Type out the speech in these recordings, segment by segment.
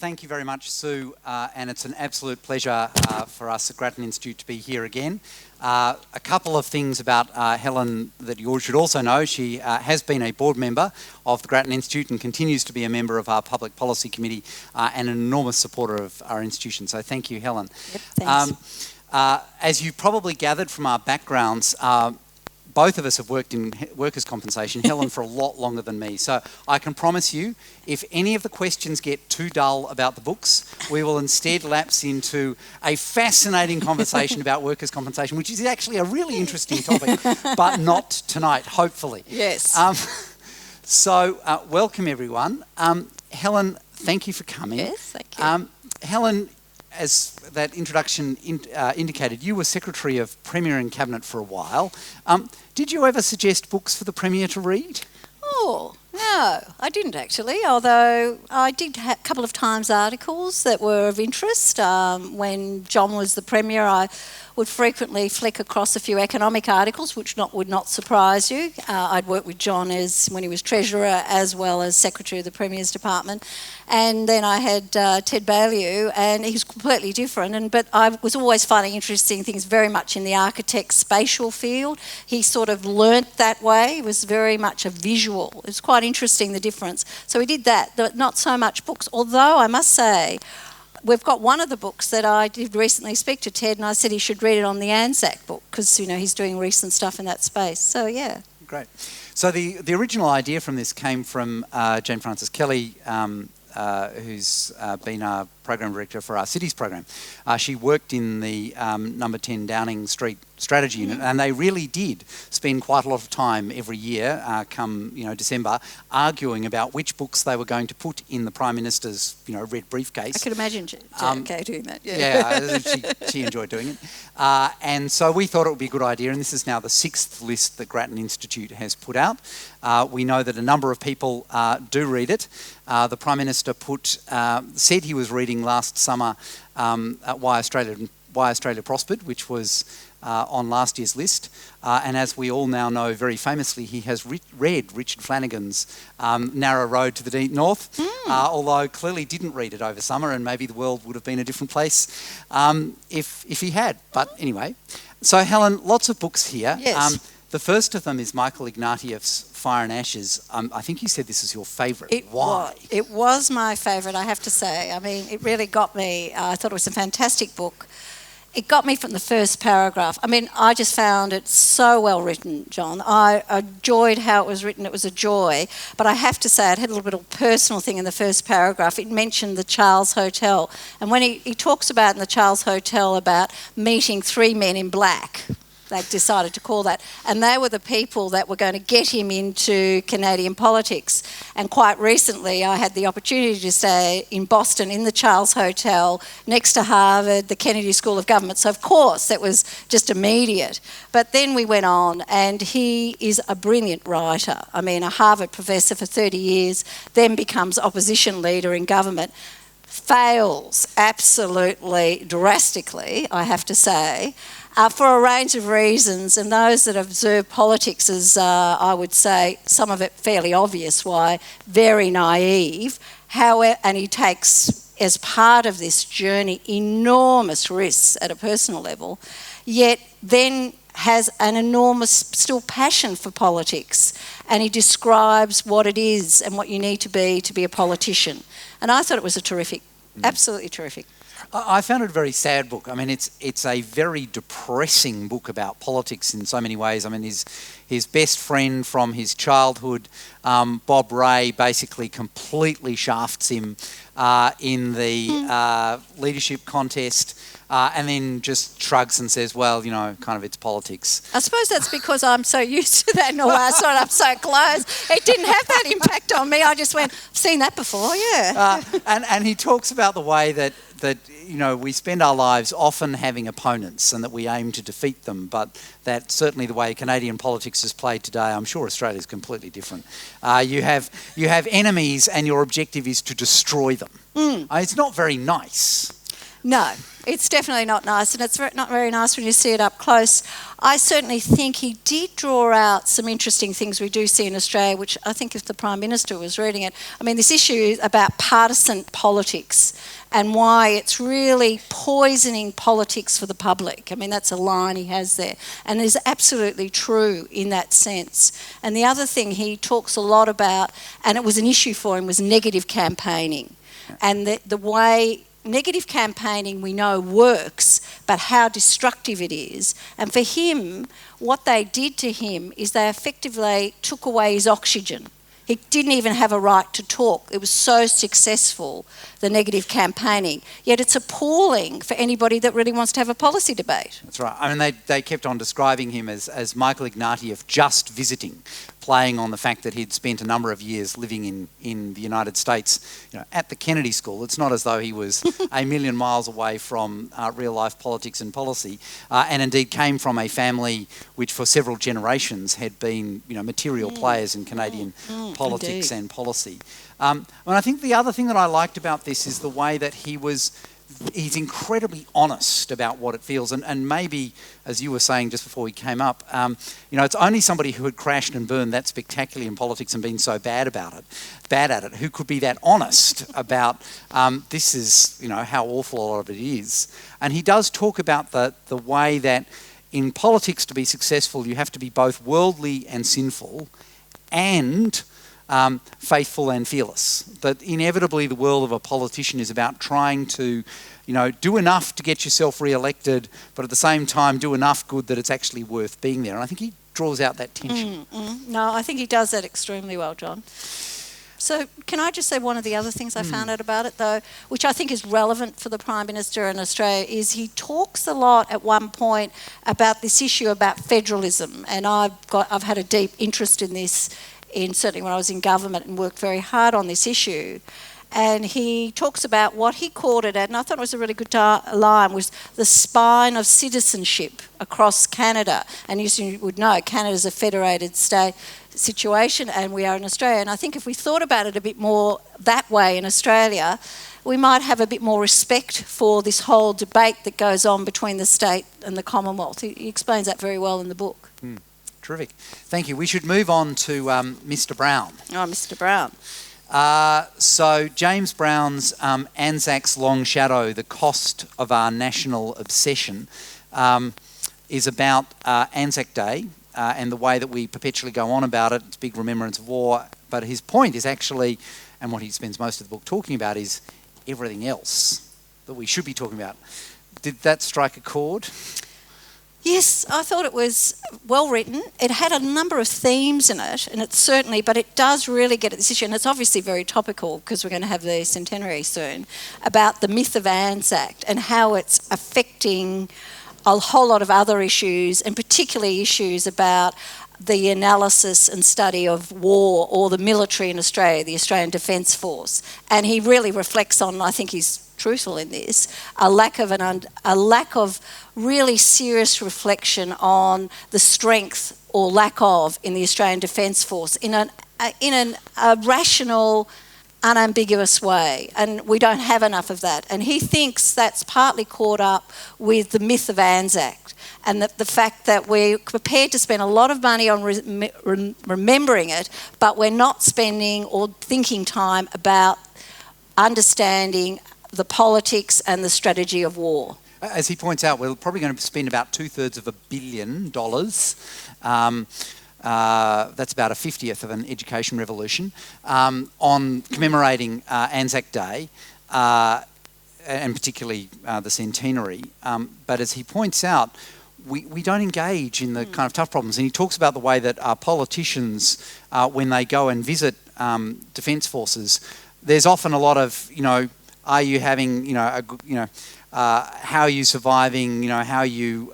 thank you very much, Sue, and it's an absolute pleasure for us at Grattan Institute to be here again. A couple of things about Helen that you all should also know. She has been a board member of the Grattan Institute and continues to be a member of our Public Policy Committee and an enormous supporter of our institution. So thank you, Helen. Yep, thanks. As you probably gathered from our backgrounds, both of us have worked in workers' compensation, Helen for a lot longer than me. So I can promise you, if any of the questions get too dull about the books, we will instead lapse into a fascinating conversation about workers' compensation, which is actually a really interesting topic, but not tonight, hopefully. Yes. Welcome everyone. Helen, thank you for coming. Yes, thank you. Helen, as that introduction indicated, you were Secretary of Premier and Cabinet for a while. Did you ever suggest books for the Premier to read? Oh, no, I didn't actually, although I did have a couple of times articles that were of interest. When John was the Premier, I would frequently flick across a few economic articles, which would not surprise you. I'd worked with John when he was Treasurer as well as Secretary of the Premier's Department. And then I had Ted Baillieu, and he's completely different. But I was always finding interesting things very much in the architect spatial field. He sort of learnt that way. He was very much a visual. It was quite interesting, the difference. So we did that, but not so much books. Although I must say, we've got one of the books that I did recently speak to Ted, and I said he should read it on the Anzac book because, you know, he's doing recent stuff in that space. So, yeah. Great. So the original idea from this came from Jane Frances Kelly, who's been our program director for our cities program. She worked in the number 10 Downing Street strategy unit, and they really did spend quite a lot of time every year, come December, arguing about which books they were going to put in the Prime Minister's red briefcase. I could imagine JFK doing that. Yeah, she enjoyed doing it, and so we thought it would be a good idea. And this is now the 6th list that Grattan Institute has put out. We know that a number of people do read it. The Prime Minister said he was reading last summer Why Australia Prospered, which was on last year's list. And as we all now know very famously, he has read Richard Flanagan's Narrow Road to the Deep North, although clearly didn't read it over summer, and maybe the world would have been a different place if he had. But anyway, so Helen, lots of books here. Yes. The first of them is Michael Ignatieff's Fire and Ashes. I think you said this is your favourite. Why? It was my favourite, I have to say. I mean, it really got me. I thought it was a fantastic book. It got me from the first paragraph. I mean, I just found it so well written, John. I enjoyed how it was written. It was a joy. But I have to say, it had a little bit of a personal thing in the first paragraph. It mentioned the Charles Hotel. And when he talks about in the Charles Hotel about meeting 3 men in black, they decided to call that. And they were the people that were going to get him into Canadian politics. And quite recently, I had the opportunity to stay in Boston in the Charles Hotel next to Harvard, the Kennedy School of Government. So, of course, that was just immediate. But then we went on, and he is a brilliant writer. I mean, a Harvard professor for 30 years, then becomes opposition leader in government. Fails absolutely drastically, I have to say. For a range of reasons, and those that observe politics as, I would say, some of it fairly obvious why, very naive. However, and he takes, as part of this journey, enormous risks at a personal level, yet then has an enormous still passion for politics, and he describes what it is and what you need to be a politician. And I thought it was absolutely terrific. I found it a very sad book. I mean, it's a very depressing book about politics in so many ways. I mean, his best friend from his childhood, Bob Rae, basically completely shafts him in the leadership contest, and then just shrugs and says, well, kind of it's politics. I suppose that's because I'm so used to that in a way. I saw it up so close. It didn't have that impact on me. I just went, I've seen that before, yeah. And he talks about the way that we spend our lives often having opponents and that we aim to defeat them, but that certainly the way Canadian politics is played today, I'm sure Australia's completely different. You have enemies and your objective is to destroy them. It's not very nice. No, It's definitely not nice, and it's not very nice when you see it up close. I certainly think he did draw out some interesting things we do see in Australia, which I think if the Prime Minister was reading it, I mean, this issue about partisan politics and why it's really poisoning politics for the public. I mean, that's a line he has there, and it is absolutely true in that sense. And the other thing he talks a lot about, and it was an issue for him, was negative campaigning. And the way negative campaigning we know works, but how destructive it is. And for him, what they did to him is they effectively took away his oxygen. He didn't even have a right to talk. It was so successful, the negative campaigning. Yet it's appalling for anybody that really wants to have a policy debate. That's right. I mean, they kept on describing him as Michael Ignatieff just visiting, playing on the fact that he'd spent a number of years living in the United States, at the Kennedy School. It's not as though he was a million miles away from real-life politics and policy, and indeed came from a family which for several generations had been, material players in Canadian politics and policy. And I think the other thing that I liked about this is the way that he's incredibly honest about what it feels. And maybe, as you were saying just before we came up, it's only somebody who had crashed and burned that spectacularly in politics and been so bad at it, who could be that honest about this is, how awful a lot of it is. And he does talk about the way that in politics to be successful, you have to be both worldly and sinful and faithful and fearless. That inevitably the world of a politician is about trying to, do enough to get yourself re-elected, but at the same time do enough good that it's actually worth being there. And I think he draws out that tension. No, I think he does that extremely well, John. So can I just say one of the other things I found out about it, though, which I think is relevant for the Prime Minister in Australia, is he talks a lot at one point about this issue about federalism. And I've had a deep interest in this, certainly when I was in government, and worked very hard on this issue. And he talks about what he called it, and I thought it was a really good line, was the spine of citizenship across Canada. And you would know, Canada's a federated state situation, and we are in Australia. And I think if we thought about it a bit more that way in Australia, we might have a bit more respect for this whole debate that goes on between the state and the Commonwealth. He explains that very well in the book. Terrific. Thank you. We should move on to Mr. Brown. Oh, Mr. Brown. So James Brown's Anzac's Long Shadow, The Cost of Our National Obsession, is about Anzac Day and the way that we perpetually go on about it. It's a big remembrance of war. But his point is actually, and what he spends most of the book talking about, is everything else that we should be talking about. Did that strike a chord? Yes, I thought it was well written. It had a number of themes in it, and but it does really get at this issue, and it's obviously very topical because we're going to have the centenary soon, about the myth of Anzac and how it's affecting a whole lot of other issues, and particularly issues about the analysis and study of war or the military in Australia, the Australian Defence Force. And he really reflects on, I think he's truthful in this, a lack of really serious reflection on the strength or lack of in the Australian Defence Force in a rational, unambiguous way, and we don't have enough of that. And he thinks that's partly caught up with the myth of Anzac, and that the fact that we're prepared to spend a lot of money on remembering it, but we're not spending or thinking time about understanding the politics and the strategy of war. As he points out, we're probably going to spend about $2/3 billion. That's about a 50th of an education revolution on commemorating Anzac Day, and particularly the centenary. But as he points out, we don't engage in the kind of tough problems. And he talks about the way that our politicians, when they go and visit defence forces, there's often a lot of, are you having, how are you surviving? How you,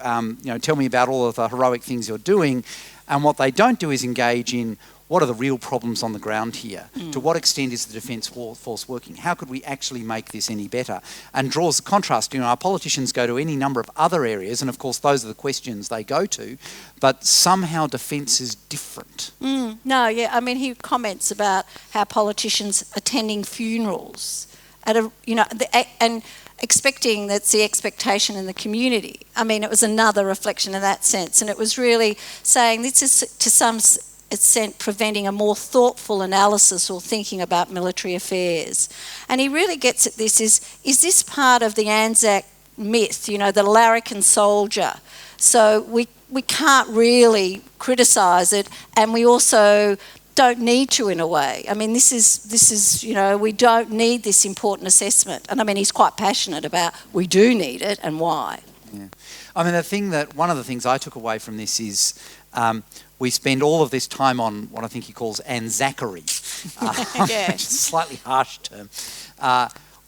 tell me about all of the heroic things you're doing. And what they don't do is engage in what are the real problems on the ground here? To what extent is the Defence Force working? How could we actually make this any better? And draws the contrast. Our politicians go to any number of other areas, and of course those are the questions they go to, but somehow defence is different. No, yeah, I mean, he comments about how politicians attending funerals and expecting that's the expectation in the community. I mean, it was another reflection in that sense, and it was really saying this is to some extent preventing a more thoughtful analysis or thinking about military affairs. And he really gets at this, is this part of the Anzac myth, the larrikin soldier? So we can't really criticise it, and we also don't need to, in a way. I mean, this is we don't need this important assessment. And I mean, he's quite passionate about we do need it and why. Yeah. I mean, one of the things I took away from this is we spend all of this time on what I think he calls Anzacery, which is a slightly harsh term.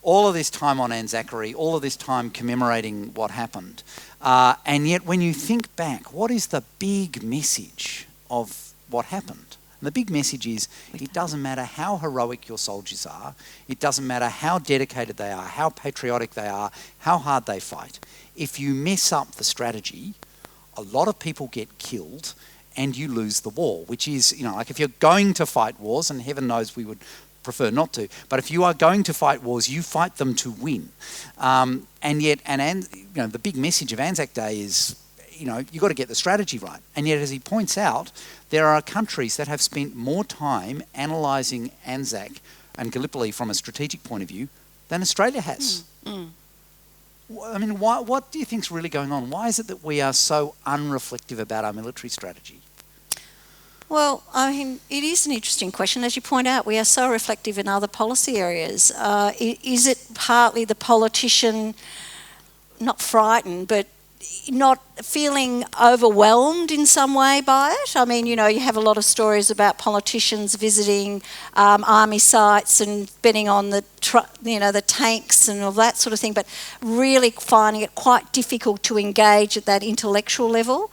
All of this time on Anzacery, all of this time commemorating what happened. And yet when you think back, what is the big message of what happened? And the big message is, it doesn't matter how heroic your soldiers are, it doesn't matter how dedicated they are, how patriotic they are, how hard they fight. If you mess up the strategy, a lot of people get killed and you lose the war, which is, like if you're going to fight wars, and heaven knows we would prefer not to, but if you are going to fight wars, you fight them to win. And yet, the big message of Anzac Day is, you've got to get the strategy right. And yet, as he points out, there are countries that have spent more time analysing Anzac and Gallipoli from a strategic point of view than Australia has. I mean, what do you think's really going on? Why is it that we are so unreflective about our military strategy? Well, I mean, it is an interesting question. As you point out, we are so reflective in other policy areas. Is it partly the politician not frightened, but not feeling overwhelmed in some way by it? I mean, you have a lot of stories about politicians visiting army sites and betting on the tanks and all that sort of thing, but really finding it quite difficult to engage at that intellectual level.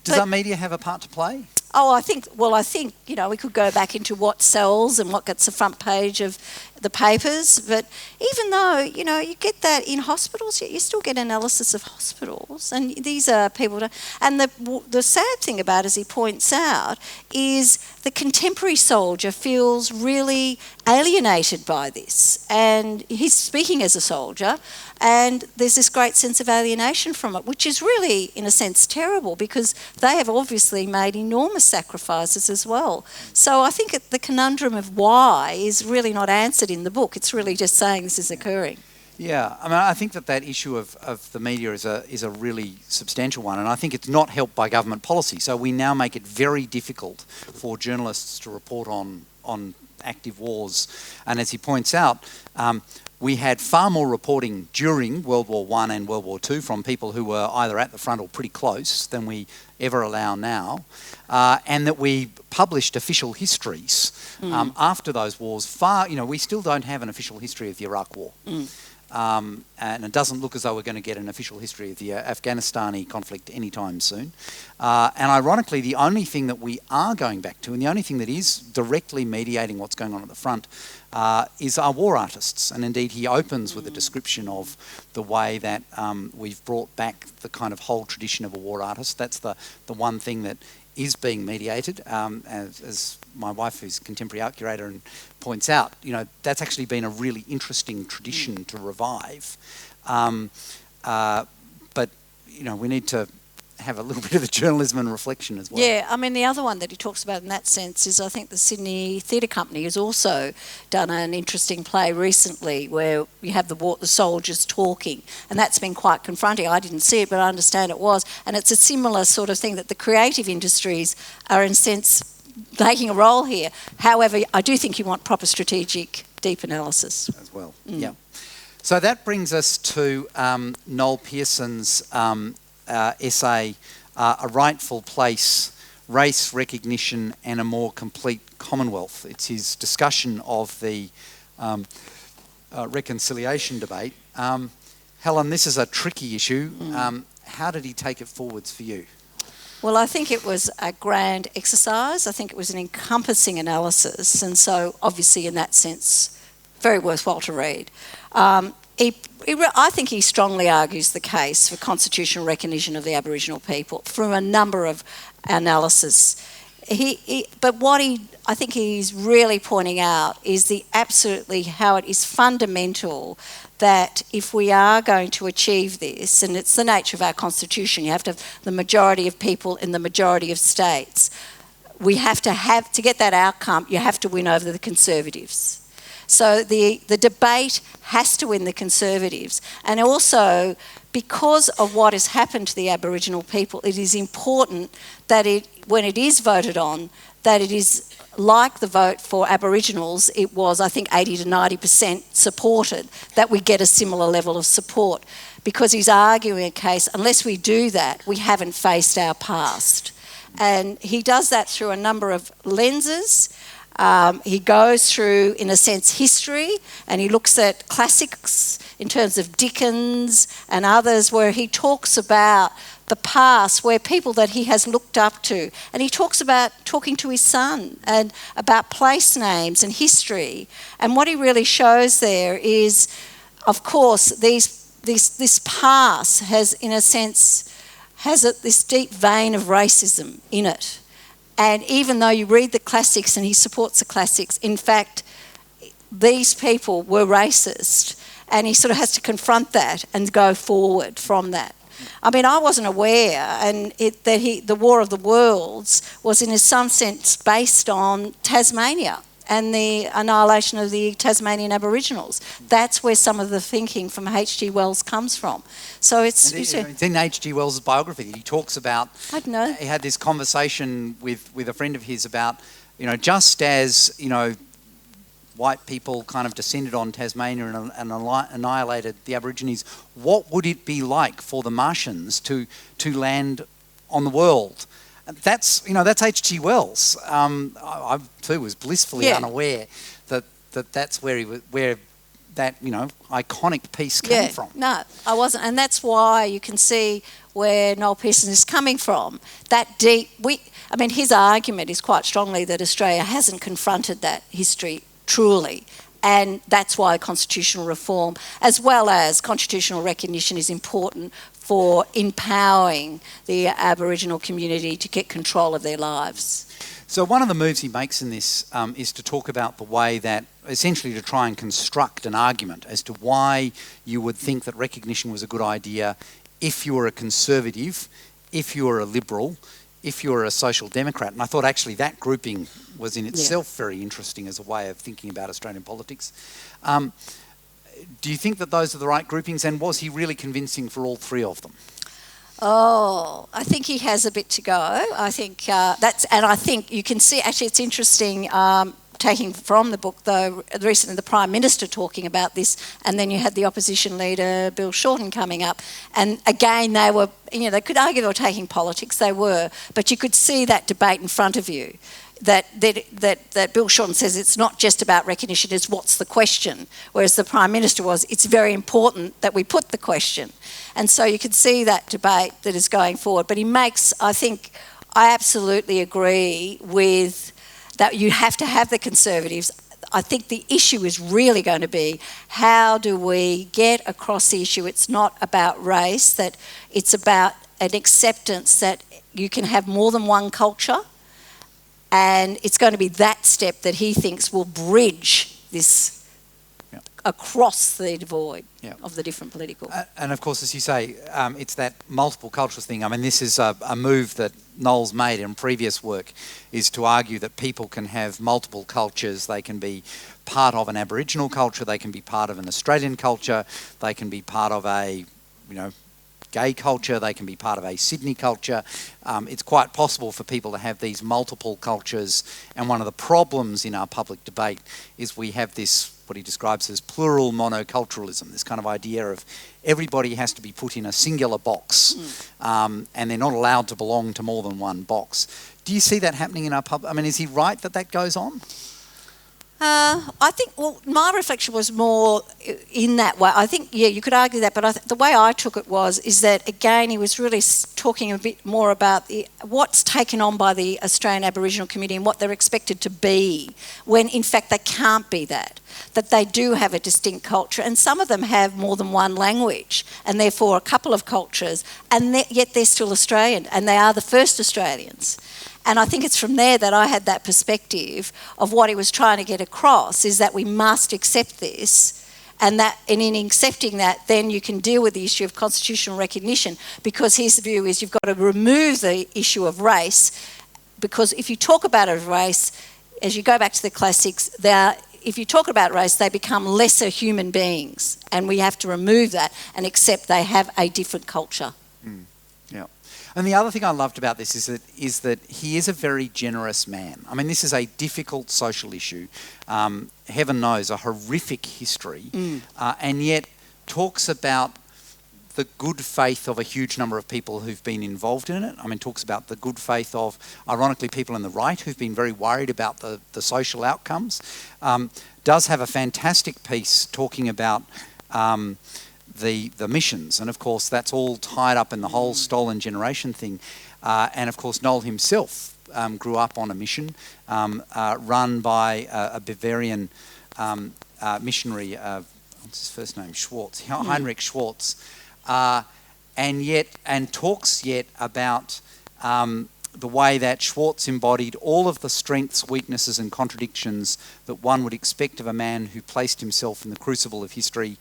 Does our media have a part to play? Oh, I think we could go back into what sells and what gets the front page of the papers. But even though, you get that in hospitals, you still get analysis of hospitals. And these are people... And the sad thing about, as he points out, is the contemporary soldier feels really alienated by this. And he's speaking as a soldier, and there's this great sense of alienation from it, which is really, in a sense, terrible, because they have obviously made enormous sacrifices as well. So I think the conundrum of why is really not answered in the book. It's really just saying this is occurring. Yeah, I mean, I think that issue of the media is a really substantial one, and I think it's not helped by government policy. So we now make it very difficult for journalists to report on active wars. And as he points out, we had far more reporting during World War I and World War II from people who were either at the front or pretty close than we ever allow now, and that we published official histories after those wars. We still don't have an official history of the Iraq War. And it doesn't look as though we're going to get an official history of the Afghanistani conflict anytime soon. And ironically, the only thing that we are going back to, and the only thing that is directly mediating what's going on at the front, is our war artists. And indeed, he opens with a description of the way that we've brought back the kind of whole tradition of a war artist. That's the one thing that is being mediated, as my wife, who's contemporary art curator, and points out, that's actually been a really interesting tradition to revive. But we need to have a little bit of the journalism and reflection as well. Yeah, I mean, the other one that he talks about in that sense is, I think the Sydney Theatre Company has also done an interesting play recently where you have the soldiers talking, and that's been quite confronting. I didn't see it, but I understand it was. And it's a similar sort of thing that the creative industries are, in a sense, taking a role here. However, I do think you want proper strategic, deep analysis. As well, yeah. So that brings us to Noel Pearson's essay, A Rightful Place, Race Recognition and a More Complete Commonwealth. It's his discussion of the reconciliation debate. Helen, this is a tricky issue. How did he take it forwards for you? Well, I think it was a grand exercise. I think it was an encompassing analysis, and so obviously in that sense, very worthwhile to read. I think he strongly argues the case for constitutional recognition of the Aboriginal people through a number of analysis. But what I think he's really pointing out is how it is fundamental that if we are going to achieve this, and it's the nature of our constitution, you have to have the majority of people in the majority of states, we have to get that outcome, you have to win over the Conservatives. So the debate has to win the Conservatives. And also, because of what has happened to the Aboriginal people, it is important that when it is voted on, that it is like the vote for Aboriginals, it was, I think, 80 to 90% supported, that we get a similar level of support. Because he's arguing a case, unless we do that, we haven't faced our past. And he does that through a number of lenses. He goes through, in a sense, history, and he looks at classics in terms of Dickens and others, where he talks about the past, where people that he has looked up to. And he talks about talking to his son and about place names and history. And what he really shows there is, of course, this past has, in a sense, this deep vein of racism in it. And even though you read the classics and he supports the classics, in fact, these people were racist. And he sort of has to confront that and go forward from that. I mean, I wasn't aware that the War of the Worlds was in some sense based on Tasmania and the annihilation of the Tasmanian Aboriginals. That's where some of the thinking from H.G. Wells comes from. So it's in H.G. Wells' biography. He talks about. I don't know. He had this conversation with a friend of his about, just as white people kind of descended on Tasmania and annihilated the Aborigines, what would it be like for the Martians to land on the world? That's H.G. Wells. I too was blissfully unaware that's where that iconic piece came from. No, I wasn't, and that's why you can see where Noel Pearson is coming from. That deep. His argument is quite strongly that Australia hasn't confronted that history truly. And that's why constitutional reform, as well as constitutional recognition, is important for empowering the Aboriginal community to get control of their lives. So one of the moves he makes in this is to talk about the way that, essentially to try and construct an argument as to why you would think that recognition was a good idea if you were a Conservative, if you were a Liberal, if you're a Social Democrat. And I thought actually that grouping was in itself very interesting as a way of thinking about Australian politics. Do you think that those are the right groupings, and was he really convincing for all three of them? Oh, I think he has a bit to go. I think I think you can see, actually it's interesting, taking from the book though, recently the Prime Minister talking about this, and then you had the opposition leader Bill Shorten coming up, and again they were, they could argue they were taking politics, they were, but you could see that debate in front of you. That Bill Shorten says it's not just about recognition, it's what's the question, whereas the Prime Minister was, it's very important that we put the question. And so you can see that debate that is going forward. But he makes, I absolutely agree with that you have to have the Conservatives. I think the issue is really going to be, how do we get across the issue? It's not about race, that it's about an acceptance that you can have more than one culture. And it's going to be that step that he thinks will bridge this across the divide of the different political. And of course, as you say, it's that multiple cultures thing. This is a move that Noel's made in previous work, is to argue that people can have multiple cultures. They can be part of an Aboriginal culture, they can be part of an Australian culture, they can be part of a, gay culture, they can be part of a Sydney culture. It's quite possible for people to have these multiple cultures, and one of the problems in our public debate is we have this, what he describes as plural monoculturalism, this kind of idea of everybody has to be put in a singular box, and they're not allowed to belong to more than one box. Do you see that happening in our public? Is he right that goes on? I think, my reflection was more in that way. I think, you could argue that, but the way I took it is that, again, he was really talking a bit more about what's taken on by the Australian Aboriginal community and what they're expected to be, when in fact they can't be that they do have a distinct culture, and some of them have more than one language, and therefore a couple of cultures, and yet they're still Australian, and they are the first Australians. And I think it's from there that I had that perspective of what he was trying to get across, is that we must accept this, And in accepting that, then you can deal with the issue of constitutional recognition, because his view is you've got to remove the issue of race, because if you talk about a race, as you go back to the classics, if you talk about race, they become lesser human beings, and we have to remove that and accept they have a different culture. Yeah. And the other thing I loved about this is that he is a very generous man. I mean, this is a difficult social issue. Heaven knows, a horrific history, and yet talks about the good faith of a huge number of people who've been involved in it. I mean, talks about the good faith of, ironically, people on the right who've been very worried about the social outcomes. Does have a fantastic piece talking about the missions, and of course that's all tied up in the whole stolen generation thing. And of course Noel himself grew up on a mission run by a Bavarian missionary, what's his first name, Schwartz, Heinrich Schwartz, and talks yet about the way that Schwartz embodied all of the strengths, weaknesses and contradictions that one would expect of a man who placed himself in the crucible of history.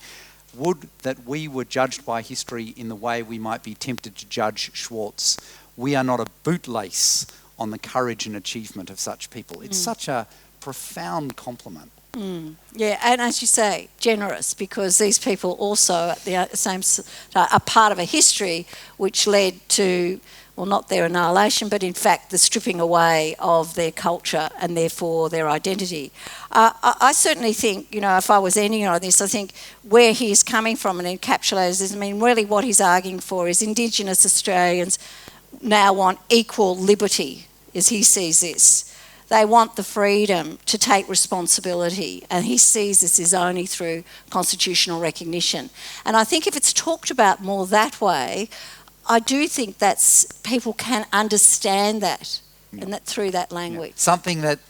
Would that we were judged by history in the way we might be tempted to judge Schwartz. We are not a bootlace on the courage and achievement of such people. It's such a profound compliment. Yeah, and as you say, generous, because these people also at the same are part of a history which led to, well, not their annihilation, but in fact the stripping away of their culture and therefore their identity. I certainly think, if I was ending on this, I think where he's coming from and encapsulates this, I mean, really what he's arguing for is Indigenous Australians now want equal liberty, as he sees this. They want the freedom to take responsibility, and he sees this is only through constitutional recognition. And I think if it's talked about more that way, I do think people can understand that, and that through that language. Something that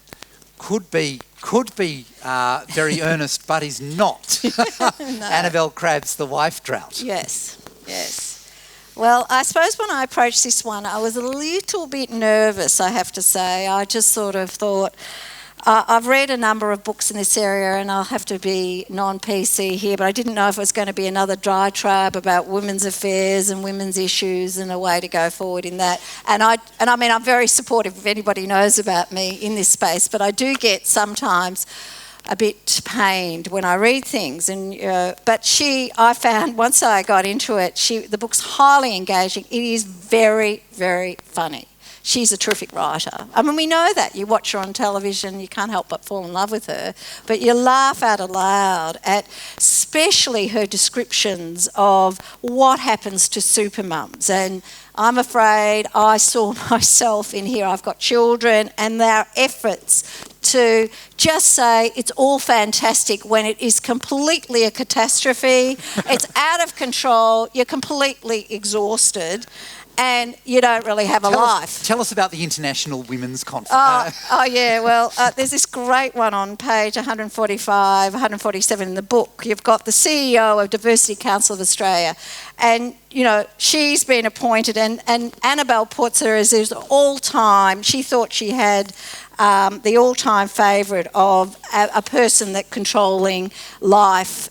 could be very earnest, but is not. No. Annabelle Crabb's The Wife Drought. Yes. Well, I suppose when I approached this one, I was a little bit nervous, I have to say. I just sort of thought, I've read a number of books in this area, and I'll have to be non-PC here, but I didn't know if it was going to be another diatribe about women's affairs and women's issues and a way to go forward in that. And I mean, I'm very supportive if anybody knows about me in this space, but I do get sometimes a bit pained when I read things. But I found once I got into it, the book's highly engaging. It is very, very funny. She's a terrific writer. I mean, we know that. You watch her on television, you can't help but fall in love with her. But you laugh out aloud at especially her descriptions of what happens to supermums. And I'm afraid I saw myself in here. I've got children, and their efforts to just say it's all fantastic when it is completely a catastrophe. It's out of control. You're completely exhausted. And you don't really have a life. Tell us about the International Women's Conference. Yeah, well, there's this great one on page 145, 147 in the book. You've got the CEO of Diversity Council of Australia, and, she's been appointed, and Annabelle puts her as his all-time, she thought she had the all-time favourite of a person that controlling life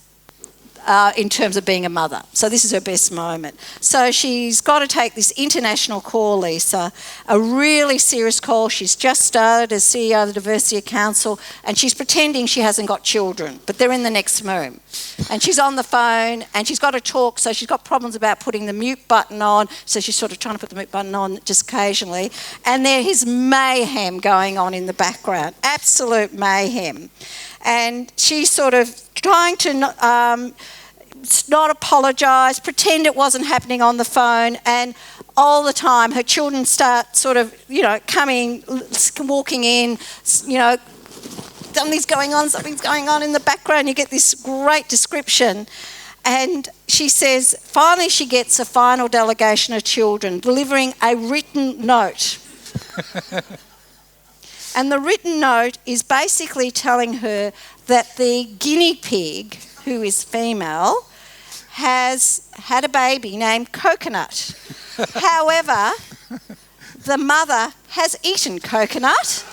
in terms of being a mother. So this is her best moment. So she's got to take this international call, Lisa, a really serious call. She's just started as CEO of the Diversity Council, and she's pretending she hasn't got children, but they're in the next room. And she's on the phone, and she's got to talk, so she's got problems about putting the mute button on, so she's sort of trying to put the mute button on just occasionally. And there is mayhem going on in the background, absolute mayhem. And she's sort of trying to not apologise, pretend it wasn't happening on the phone, and all the time her children start sort of, coming, walking in, something's going on in the background. You get this great description. And she says, finally she gets a final delegation of children delivering a written note. And the written note is basically telling her that the guinea pig, who is female, has had a baby named Coconut. However, the mother has eaten Coconut,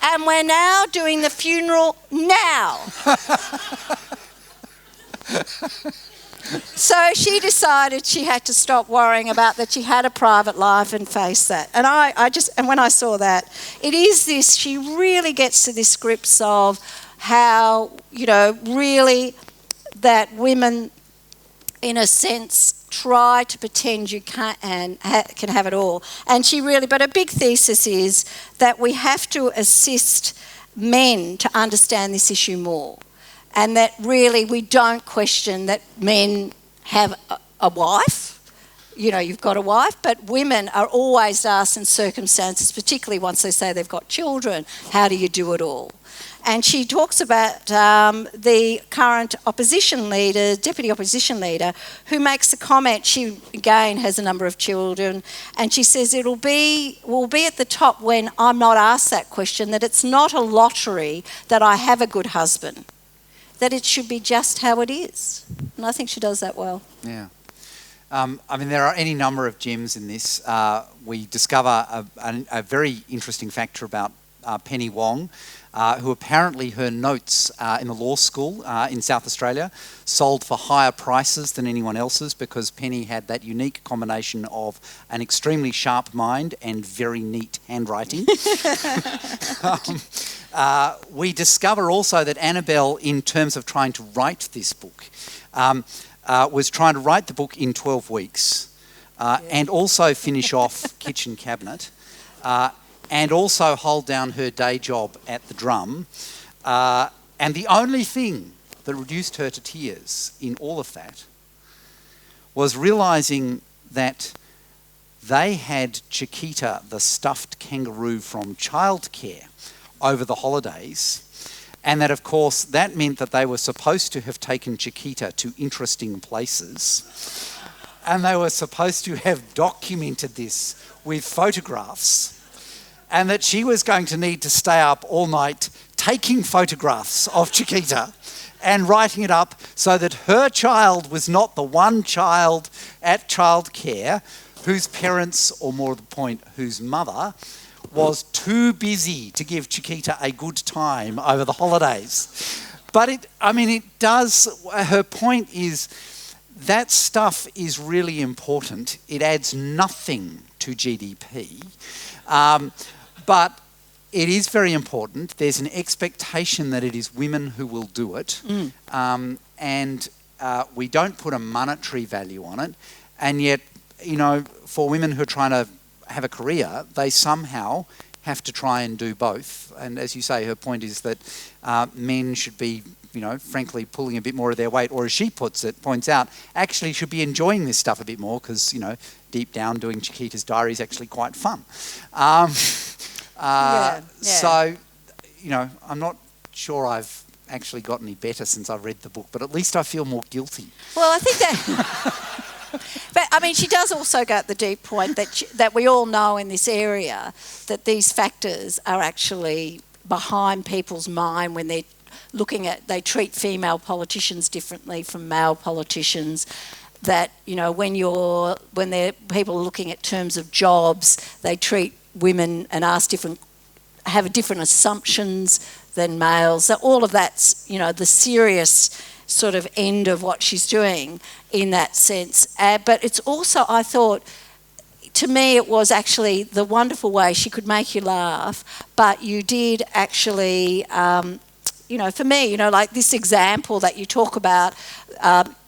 and we're now doing the funeral now. So she decided she had to stop worrying about that she had a private life and face that. And and when I saw that, it is this, she really gets to this grips of how, really that women, in a sense, try to pretend you can have it all. And but a big thesis is that we have to assist men to understand this issue more. And that really we don't question that men have a wife, you've got a wife, but women are always asked in circumstances, particularly once they say they've got children, how do you do it all? And she talks about the current opposition leader, deputy opposition leader, who makes the comment, she again has a number of children, and she says we'll be at the top when I'm not asked that question, that it's not a lottery that I have a good husband, that it should be just how it is. And I think she does that well. Yeah. There are any number of gems in this. We discover a very interesting factor about Penny Wong, who apparently her notes in the law school in South Australia sold for higher prices than anyone else's because Penny had that unique combination of an extremely sharp mind and very neat handwriting. We discover also that Annabelle, in terms of trying to write this book, was trying to write the book in 12 weeks and also finish off Kitchen Cabinet and also hold down her day job at the Drum. And the only thing that reduced her to tears in all of that was realising that they had Chiquita, the stuffed kangaroo from childcare, over the holidays, and that of course that meant that they were supposed to have taken Chiquita to interesting places, and they were supposed to have documented this with photographs, and that she was going to need to stay up all night taking photographs of Chiquita and writing it up so that her child was not the one child at childcare whose parents, or more to the point, whose mother, was too busy to give Chiquita a good time over the holidays. But it does, her point is that stuff is really important. It adds nothing to GDP, but it is very important. There's an expectation that it is women who will do it, and we don't put a monetary value on it, and yet, for women who are trying to have a career, they somehow have to try and do both. And as you say, her point is that men should be, frankly, pulling a bit more of their weight, or as she points out, actually should be enjoying this stuff a bit more because, deep down doing Chiquita's diary is actually quite fun. So, I'm not sure I've actually got any better since I've read the book, but at least I feel more guilty. Well, I think that... But, she does also go at the deep point that we all know in this area that these factors are actually behind people's mind when they're they treat female politicians differently from male politicians. That, when they're people looking at terms of jobs, they treat women and have different assumptions than males. So all of that's, the serious sort of end of what she's doing in that sense. But it's also, I thought, to me it was actually the wonderful way she could make you laugh, but you did actually, for me, like this example that you talk about,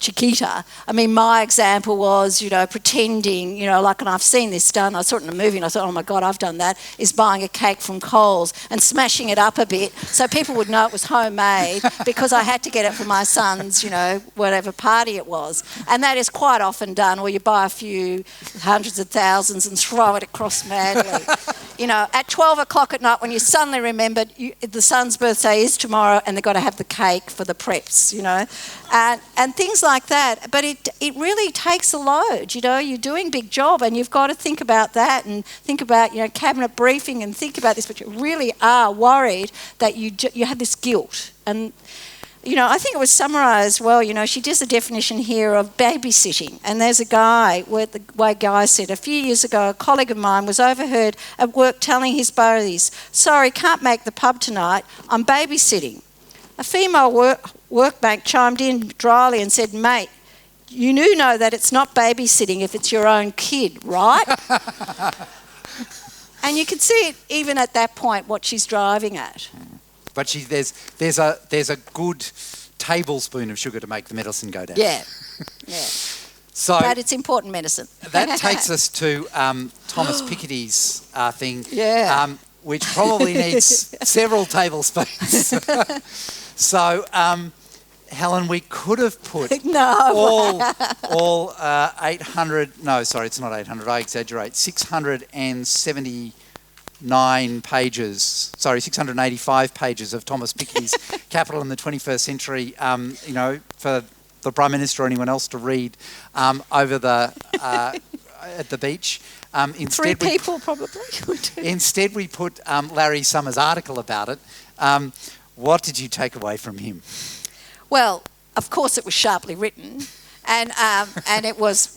Chiquita. My example was, pretending, and I've seen this done. I saw it in a movie and I thought, oh my God, I've done that, is buying a cake from Coles and smashing it up a bit so people would know it was homemade because I had to get it for my son's, whatever party it was. And that is quite often done, or you buy a few hundreds of thousands and throw it across madly. At 12 o'clock at night when you suddenly remembered the son's birthday is tomorrow and they've got to have the cake for the preps, and things like that. But it really takes a load, you're doing a big job and you've got to think about that and think about, cabinet briefing and think about this, but you really are worried that you have this guilt. And, I think it was summarised well, she does a definition here of babysitting. And there's a guy, the way Guy said, a few years ago, a colleague of mine was overheard at work telling his buddies, sorry, can't make the pub tonight, I'm babysitting. A female workmate chimed in dryly and said, "Mate, you do know that it's not babysitting if it's your own kid, right?" And you can see it even at that point what she's driving at. But there's a good tablespoon of sugar to make the medicine go down. Yeah. So but it's important medicine. That takes us to Thomas Piketty's thing, which probably needs several tablespoons. So, Helen, we could have put all 800. No, sorry, it's not 800. I exaggerate. 679 pages. Sorry, 685 pages of Thomas Piketty's Capital in the 21st Century. For the Prime Minister or anyone else to read over at the beach. Instead, 3 people probably. Instead, we put Larry Summers' article about it. What did you take away from him? Well, of course, it was sharply written, and it was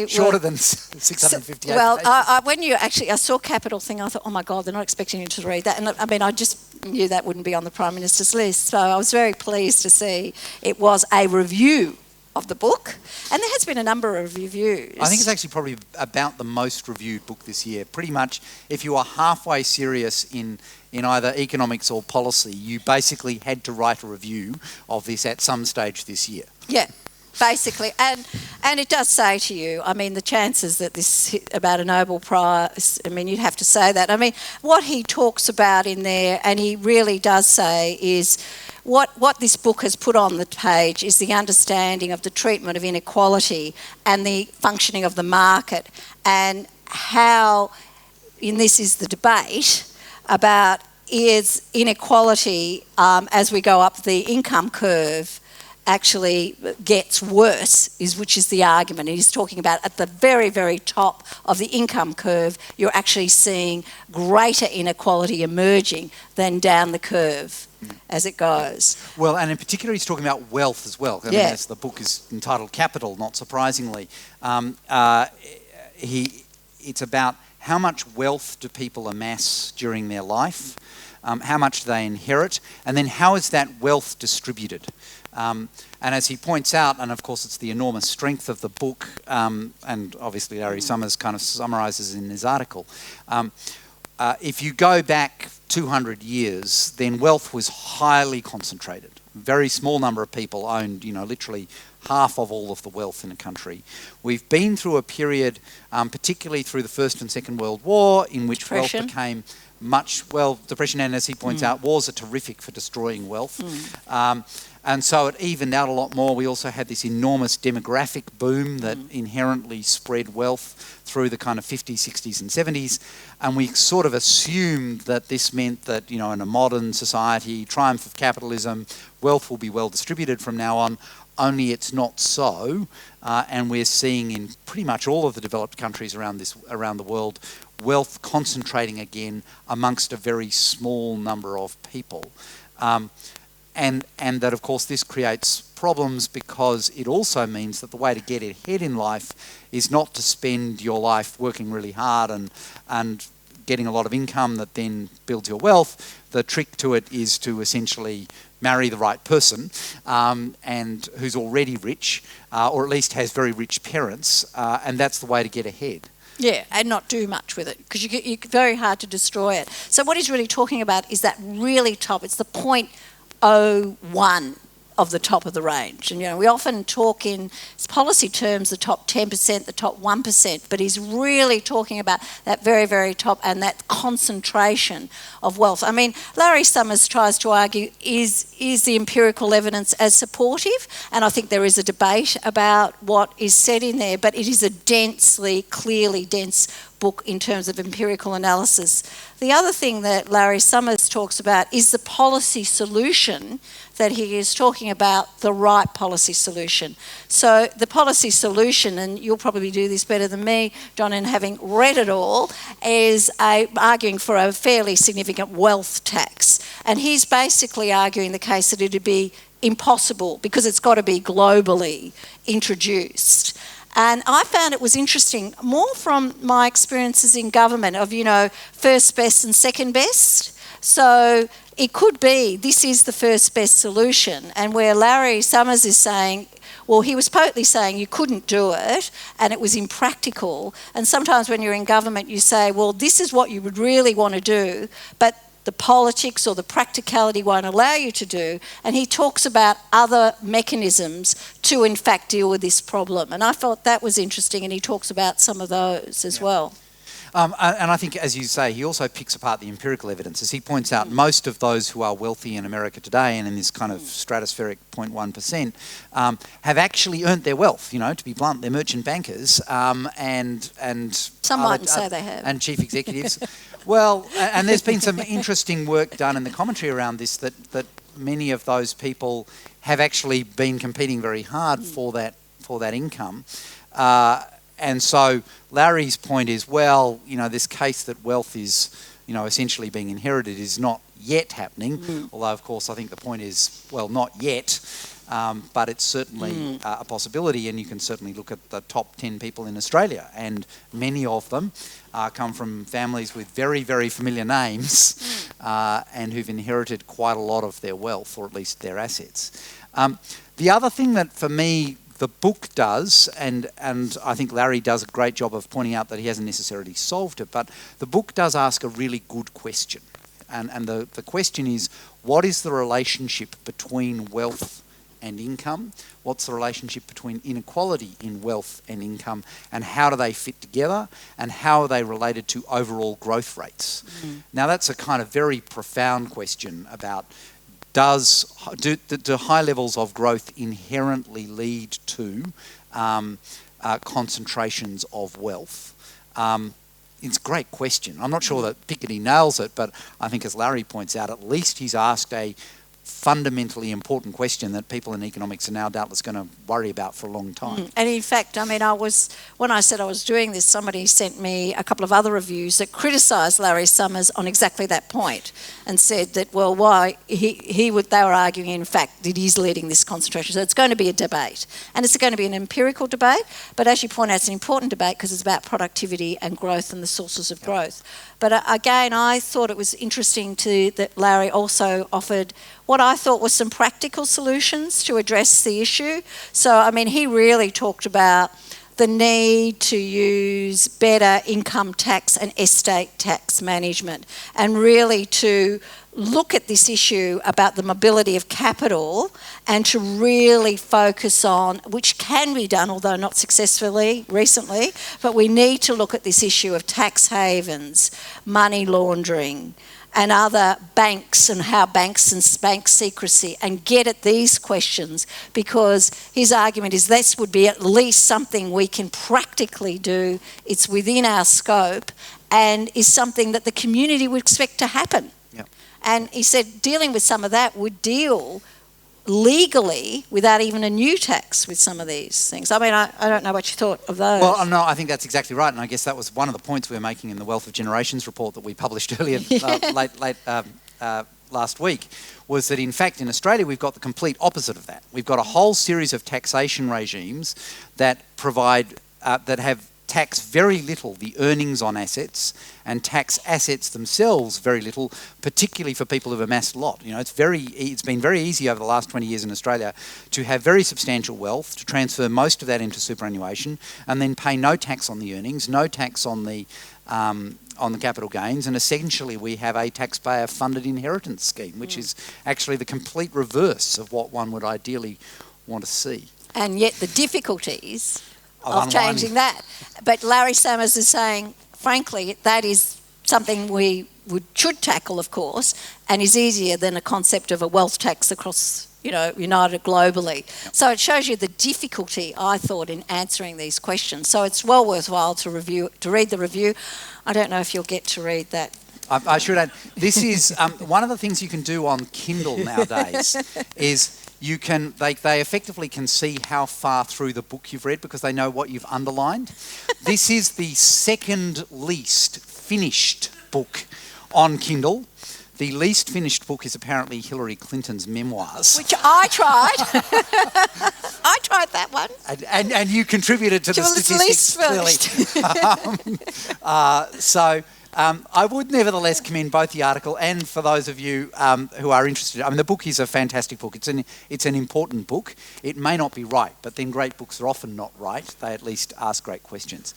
shorter than 658. Well, when I saw Capital thing, I thought, oh my God, they're not expecting you to read that. And I mean, I just knew that wouldn't be on the Prime Minister's list, so I was very pleased to see it was a review of the book, and there has been a number of reviews. I think it's actually probably about the most reviewed book this year. Pretty much, if you are halfway serious in either economics or policy, you basically had to write a review of this at some stage this year. Yeah, basically. And it does say to you, I mean, the chances that this about a Nobel Prize, I mean, you'd have to say that. I mean, what he talks about in there, and he really does say, is what this book has put on the page is the understanding of the treatment of inequality and the functioning of the market, and how, and this is the debate, about is inequality as we go up the income curve actually gets worse, which is the argument. He's talking about at the very, very top of the income curve, you're actually seeing greater inequality emerging than down the curve as it goes. Well, and in particular, he's talking about wealth as well. I mean, as the book is entitled Capital, not surprisingly. It's about how much wealth do people amass during their life, how much do they inherit, and then how is that wealth distributed? And as he points out, and of course it's the enormous strength of the book, and obviously Larry Summers kind of summarises in his article, if you go back 200 years, then wealth was highly concentrated. A very small number of people owned, literally half of all of the wealth in a country. We've been through a period, particularly through the First and Second World War, in which Depression. Wealth became depression, and as he points out, wars are terrific for destroying wealth. And so it evened out a lot more. We also had this enormous demographic boom that inherently spread wealth through the kind of 50s, 60s and 70s. And we sort of assumed that this meant that, in a modern society, triumph of capitalism, wealth will be well distributed from now on. Only it's not so. And we're seeing in pretty much all of the developed countries around the world, wealth concentrating again amongst a very small number of people. And that, of course, this creates problems because it also means that the way to get ahead in life is not to spend your life working really hard and getting a lot of income that then builds your wealth. The trick to it is to essentially marry the right person and who's already rich, or at least has very rich parents, and that's the way to get ahead. Yeah, and not do much with it, because it's very hard to destroy it. So what he's really talking about is that really top, it's the 0.01 of the top of the range. And, we often talk in policy terms, the top 10%, the top 1%, but he's really talking about that very, very top and that concentration of wealth. I mean, Larry Summers tries to argue, is the empirical evidence as supportive? And I think there is a debate about what is said in there, but it is a clearly dense book in terms of empirical analysis. The other thing that Larry Summers talks about is the policy solution, that he is talking about the right policy solution. So the policy solution, and you'll probably do this better than me, John, in having read it all, is arguing for a fairly significant wealth tax. And he's basically arguing the case that it would be impossible because it's got to be globally introduced. And I found it was interesting, more from my experiences in government of, first best and second best. So it could be this is the first best solution, and where Larry Summers is saying, well, he was partly saying you couldn't do it and it was impractical. And sometimes when you're in government, you say, well, this is what you would really want to do, but the politics or the practicality won't allow you to do. And he talks about other mechanisms to, in fact, deal with this problem. And I thought that was interesting, and he talks about some of those as well. And I think, as you say, he also picks apart the empirical evidence. As he points out, most of those who are wealthy in America today and in this kind of stratospheric 0.1% have actually earned their wealth, to be blunt. They're merchant bankers and some might say they have. And chief executives. Well, and there's been some interesting work done in the commentary around this that many of those people have actually been competing very hard for that income. And so Larry's point is, well, this case that wealth is, essentially being inherited is not yet happening. Although, of course, I think the point is, well, not yet, but it's certainly a possibility. And you can certainly look at the top 10 people in Australia, and many of them come from families with very, very familiar names and who've inherited quite a lot of their wealth, or at least their assets. The other thing that, for me, the book does, and I think Larry does a great job of pointing out that he hasn't necessarily solved it, but the book does ask a really good question. And the question is, what is the relationship between wealth and income? What's the relationship between inequality in wealth and income? And how do they fit together? And how are they related to overall growth rates? Now, that's a kind of very profound question about do high levels of growth inherently lead to concentrations of wealth? It's a great question. I'm not sure that Piketty nails it, but I think, as Larry points out, at least he's asked a fundamentally important question that people in economics are now doubtless going to worry about for a long time. And in fact, when I said I was doing this, somebody sent me a couple of other reviews that criticised Larry Summers on exactly that point and said that, well, why they were arguing, in fact, that he's leading this concentration. So it's going to be a debate, and it's going to be an empirical debate, but as you point out, it's an important debate because it's about productivity and growth and the sources of growth. But again, I thought it was interesting that Larry also offered what I thought were some practical solutions to address the issue. So, he really talked about the need to use better income tax and estate tax management, and really to look at this issue about the mobility of capital and to really focus on, which can be done, although not successfully recently, but we need to look at this issue of tax havens, money laundering, and other banks, and how banks and bank secrecy, and get at these questions, because his argument is this would be at least something we can practically do. It's within our scope and is something that the community would expect to happen. And he said dealing with some of that would deal legally without even a new tax with some of these things. I don't know what you thought of those. Well, no, I think that's exactly right, and I guess that was one of the points we were making in the Wealth of Generations report that we published earlier, late last week, was that in fact in Australia we've got the complete opposite of that. We've got a whole series of taxation regimes that have tax very little the earnings on assets, and tax assets themselves very little, particularly for people who've amassed a lot. It's been very easy over the last 20 years in Australia to have very substantial wealth, to transfer most of that into superannuation, and then pay no tax on the earnings, no tax on the capital gains, and essentially we have a taxpayer-funded inheritance scheme, which is actually the complete reverse of what one would ideally want to see. And yet the difficulties of changing that. But Larry Summers is saying, frankly, that is something we should tackle, of course, and is easier than a concept of a wealth tax across, united globally. So it shows you the difficulty, I thought, in answering these questions. So it's well worthwhile to read the review. I don't know if you'll get to read that. I should add, this is one of the things you can do on Kindle nowadays is they effectively can see how far through the book you've read because they know what you've underlined. This is the second least finished book on Kindle. The least finished book is apparently Hillary Clinton's Memoirs. Which I tried. I tried that one. And you contributed to the statistics, least finished. clearly. I would nevertheless commend both the article and for those of you who are interested. I mean, the book is a fantastic book. It's an important book. It may not be right, but then great books are often not right. They at least ask great questions.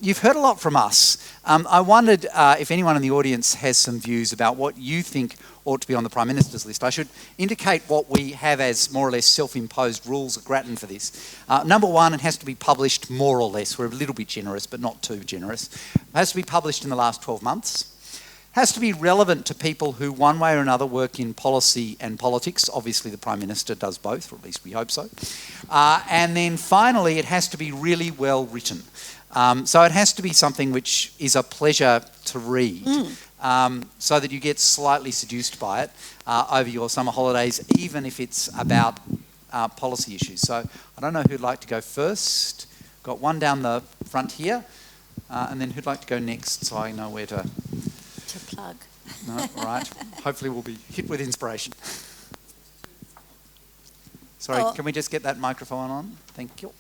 You've heard a lot from us. I wondered if anyone in the audience has some views about what you think ought to be on the Prime Minister's list. I should indicate what we have as more or less self-imposed rules at Grattan for this. Number one, it has to be published more or less. We're a little bit generous, but not too generous. It has to be published in the last 12 months. It has to be relevant to people who, one way or another, work in policy and politics. Obviously, the Prime Minister does both, or at least we hope so. And then finally, it has to be really well written. So it has to be something which is a pleasure to read. So that you get slightly seduced by it over your summer holidays, even if it's about policy issues. So I don't know who'd like to go first. Got one down the front here, and then who'd like to go next so I know where to plug. No, all right. Hopefully we'll be hit with inspiration. Sorry, can we just get that microphone on? Thank you.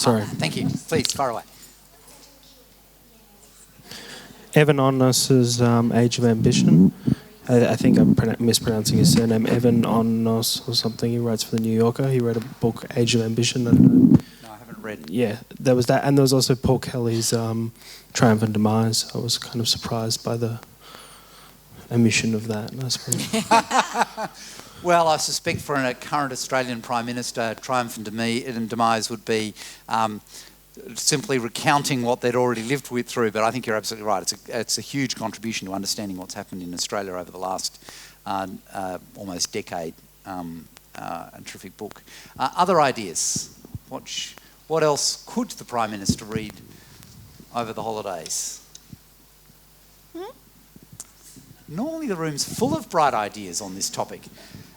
Sorry. Thank you. Please, far away. Evan Onnos's Age of Ambition. I think I'm mispronouncing his surname. Evan Onnos or something. He writes for The New Yorker. He wrote a book, Age of Ambition. I don't know. No, I haven't read. Yeah, there was that. And there was also Paul Kelly's Triumph and Demise. I was kind of surprised by the omission of that, I suppose. Well, I suspect for a current Australian Prime Minister, Triumph and Demise would be simply recounting what they'd already lived through. But I think you're absolutely right. It's a huge contribution to understanding what's happened in Australia over the last almost decade. A terrific book. Other ideas? What else could the Prime Minister read over the holidays? Normally the room's full of bright ideas on this topic.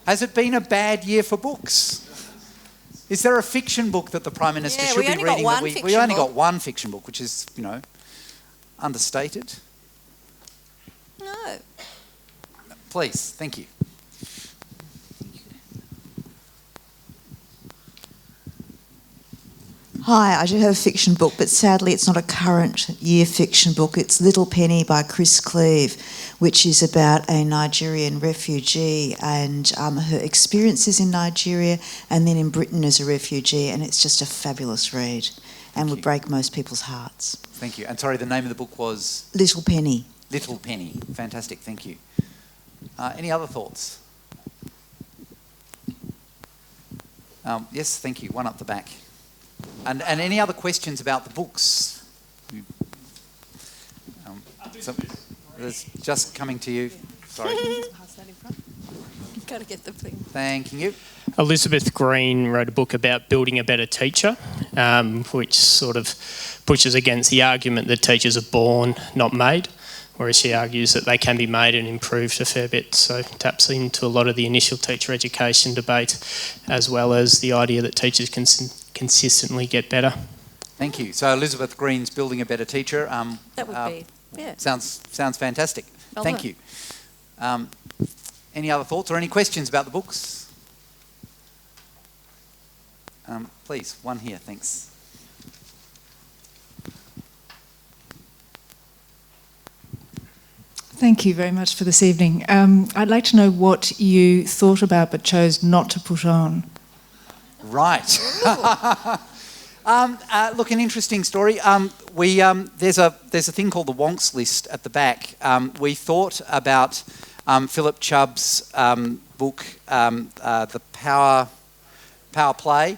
Has it been a bad year for books? Is there a fiction book that the Prime Minister should be reading? We only got one fiction book, which is, understated. No. Please, thank you. Hi, I do have a fiction book, but sadly it's not a current year fiction book. It's Little Penny by Chris Cleave, which is about a Nigerian refugee and her experiences in Nigeria and then in Britain as a refugee, and it's just a fabulous read and would break most people's hearts. Thank you. And sorry, the name of the book was? Little Penny. Little Penny. Fantastic, thank you. Any other thoughts? Yes, thank you. One up the back. And any other questions about the books? It's just coming to you. Sorry. Pass that in front. You've got to get the thing. Thank you. Elizabeth Green wrote a book about building a better teacher, which sort of pushes against the argument that teachers are born, not made, whereas she argues that they can be made and improved a fair bit. So taps into a lot of the initial teacher education debate, as well as the idea that teachers can consistently get better. Thank you. So Elizabeth Green's Building a Better Teacher. That would be, yeah. Sounds fantastic. Well Thank you. Any other thoughts or any questions about the books? Please, one here, thanks. Thank you very much for this evening. I'd like to know what you thought about but chose not to put on. Right. Look, an interesting story. There's a thing called the Wonks list at the back. We thought about Philip Chubb's book, The Power Play,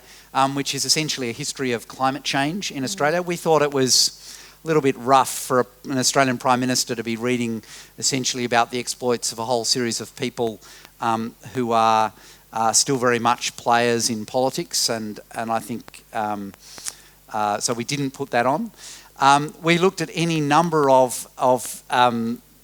which is essentially a history of climate change in Australia. We thought it was a little bit rough for an Australian Prime Minister to be reading essentially about the exploits of a whole series of people who are still very much players in politics, and I think so we didn't put that on. We looked at any number of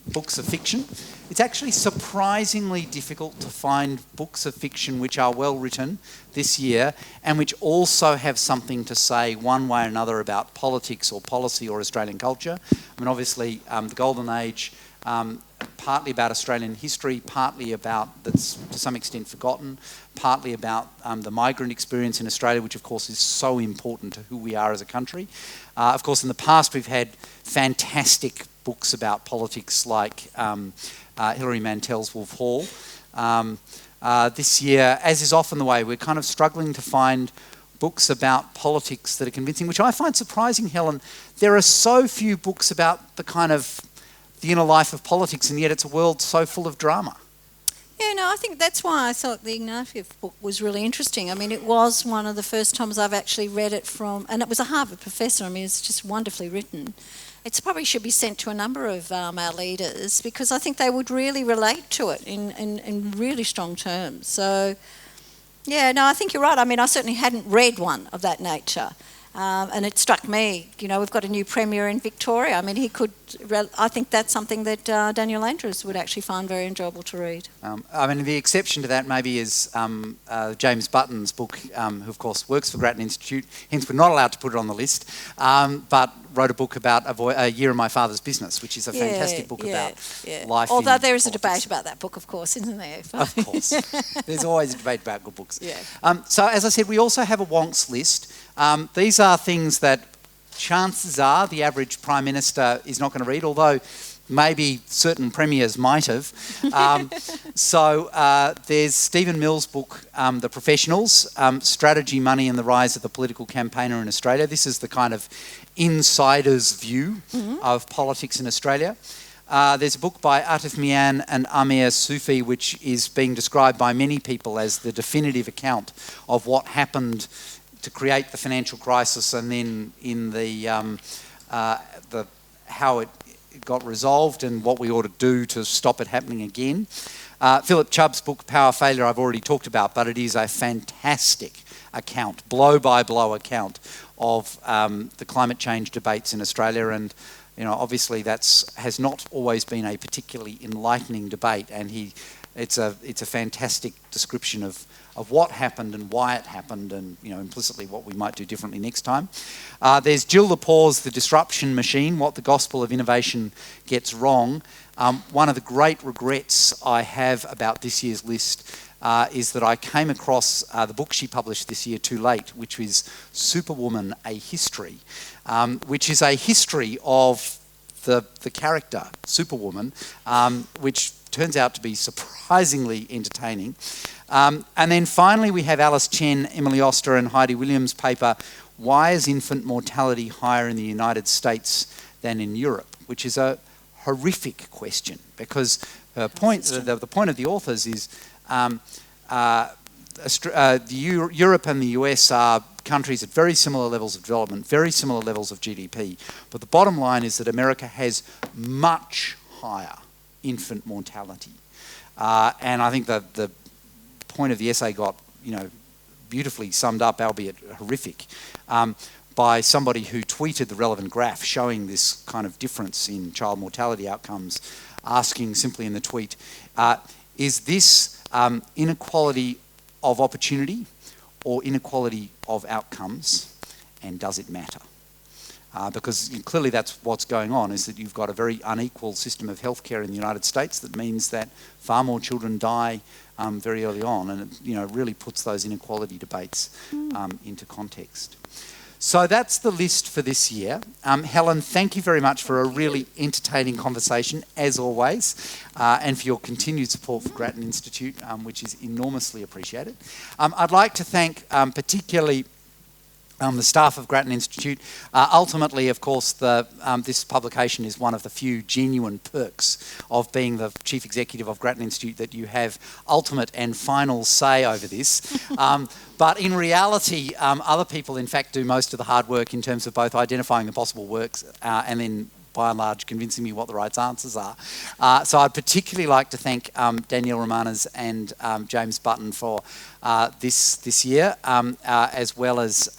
books of fiction. It's actually surprisingly difficult to find books of fiction which are well written this year and which also have something to say one way or another about politics or policy or Australian culture. I mean, obviously, the Golden Age partly about Australian history, partly about, that's to some extent forgotten, partly about the migrant experience in Australia, which of course is so important to who we are as a country. Of course, in the past we've had fantastic books about politics like Hilary Mantel's Wolf Hall. This year, as is often the way, we're kind of struggling to find books about politics that are convincing, which I find surprising, Helen. There are so few books about the inner life of politics, and yet it's a world so full of drama. Yeah, no, I think that's why I thought the Ignatieff book was really interesting. I mean, it was one of the first times I've actually read it from, and it was a Harvard professor. I mean, it's just wonderfully written. It probably should be sent to a number of our leaders, because I think they would really relate to it in really strong terms. So, yeah, no, I think you're right. I mean, I certainly hadn't read one of that nature. And it struck me, we've got a new Premier in Victoria. I mean, I think that's something that Daniel Andrews would actually find very enjoyable to read. I mean, the exception to that maybe is James Button's book, who of course works for Grattan Institute, hence we're not allowed to put it on the list, but wrote a book about a year in my father's business, which is a fantastic book about life. Although there is politics. a debate about that book, of course, isn't there? Of course. There's always a debate about good books. Yeah. So as I said, we also have a wonks list. These are things that chances are the average Prime Minister is not going to read, although maybe certain premiers might have. So there's Stephen Mill's book, The Professionals, Strategy, Money and the Rise of the Political Campaigner in Australia. This is the kind of insider's view of politics in Australia. There's a book by Atif Mian and Amir Sufi, which is being described by many people as the definitive account of what happened to create the financial crisis, and then in the how it got resolved and what we ought to do to stop it happening again. Philip Chubb's book, Power Failure, I've already talked about, but it is a fantastic account, blow-by-blow account of the climate change debates in Australia, and obviously has not always been a particularly enlightening debate, and it's a fantastic description of what happened and why it happened, and implicitly what we might do differently next time. There's Jill Lepore's The Disruption Machine, What the Gospel of Innovation Gets Wrong. One of the great regrets I have about this year's list is that I came across the book she published this year too late, which is Superwoman, A History, which is a history of the character Superwoman, which turns out to be surprisingly entertaining. And then finally we have Alice Chen, Emily Oster and Heidi Williams' paper, Why is Infant Mortality Higher in the United States than in Europe? Which is a horrific question, because the point of the authors is Europe and the US are countries at very similar levels of development, very similar levels of GDP, but the bottom line is that America has much higher infant mortality. And I think that the point of the essay got, beautifully summed up, albeit horrific, by somebody who tweeted the relevant graph showing this kind of difference in child mortality outcomes, asking simply in the tweet, is this inequality of opportunity or inequality of outcomes, and does it matter? Because clearly that's what's going on, is that you've got a very unequal system of healthcare in the United States that means that far more children die very early on, and it really puts those inequality debates into context. So that's the list for this year. Helen, thank you very much for a really entertaining conversation, as always, and for your continued support for Grattan Institute, which is enormously appreciated. I'd like to thank particularly the staff of Grattan Institute. Ultimately, of course, this publication is one of the few genuine perks of being the Chief Executive of Grattan Institute, that you have ultimate and final say over this. But in reality, other people, in fact, do most of the hard work in terms of both identifying the possible works and then, by and large, convincing me what the right answers are. So I'd particularly like to thank Danielle Romanas and James Button for this year, as well as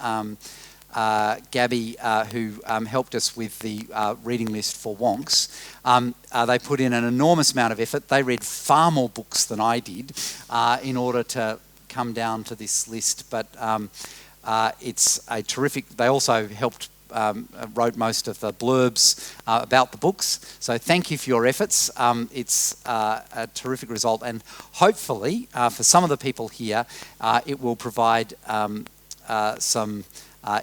Gabby, who helped us with the reading list for Wonks. They put in an enormous amount of effort. They read far more books than I did in order to come down to this list, but it's a terrific... They also helped wrote most of the blurbs about the books. So thank you for your efforts. It's a terrific result, and hopefully for some of the people here, it will provide some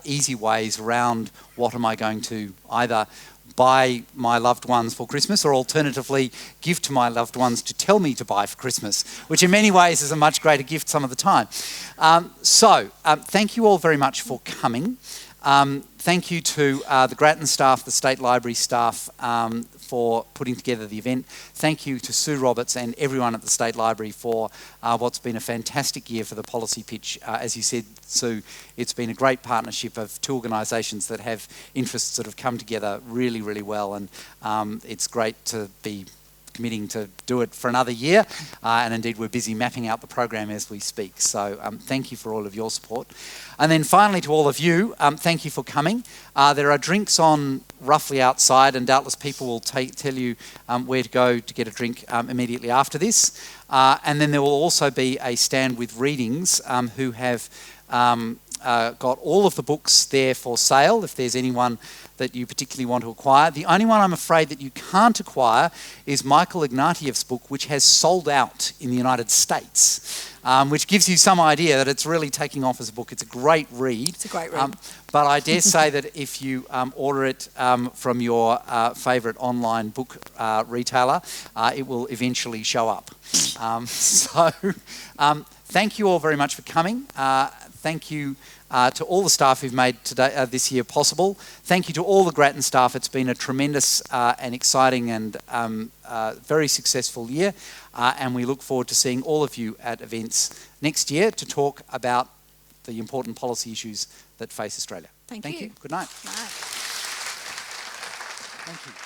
easy ways around what am I going to either buy my loved ones for Christmas, or alternatively give to my loved ones to tell me to buy for Christmas, which in many ways is a much greater gift some of the time. Thank you all very much for coming. Thank you to the Grattan staff, the State Library staff, for putting together the event. Thank you to Sue Roberts and everyone at the State Library for what's been a fantastic year for the policy pitch. As you said, Sue, it's been a great partnership of two organisations that have interests that have come together really, really well, and it's great to be committing to do it for another year, and indeed we're busy mapping out the program as we speak. So thank you for all of your support. And then finally to all of you, thank you for coming. There are drinks on roughly outside, and doubtless people will tell you where to go to get a drink immediately after this. And then there will also be a stand with readings who have got all of the books there for sale if there's anyone that you particularly want to acquire. The only one I'm afraid that you can't acquire is Michael Ignatieff's book, which has sold out in the United States, which gives you some idea that it's really taking off as a book. It's a great read. It's a great read. But I dare say that if you order it from your favourite online book retailer, it will eventually show up. Thank you all very much for coming. Thank you to all the staff who've made today this year possible. Thank you to all the Grattan staff. It's been a tremendous and exciting and very successful year, and we look forward to seeing all of you at events next year to talk about the important policy issues that face Australia. Thank you. you. Good night. Night. Thank you.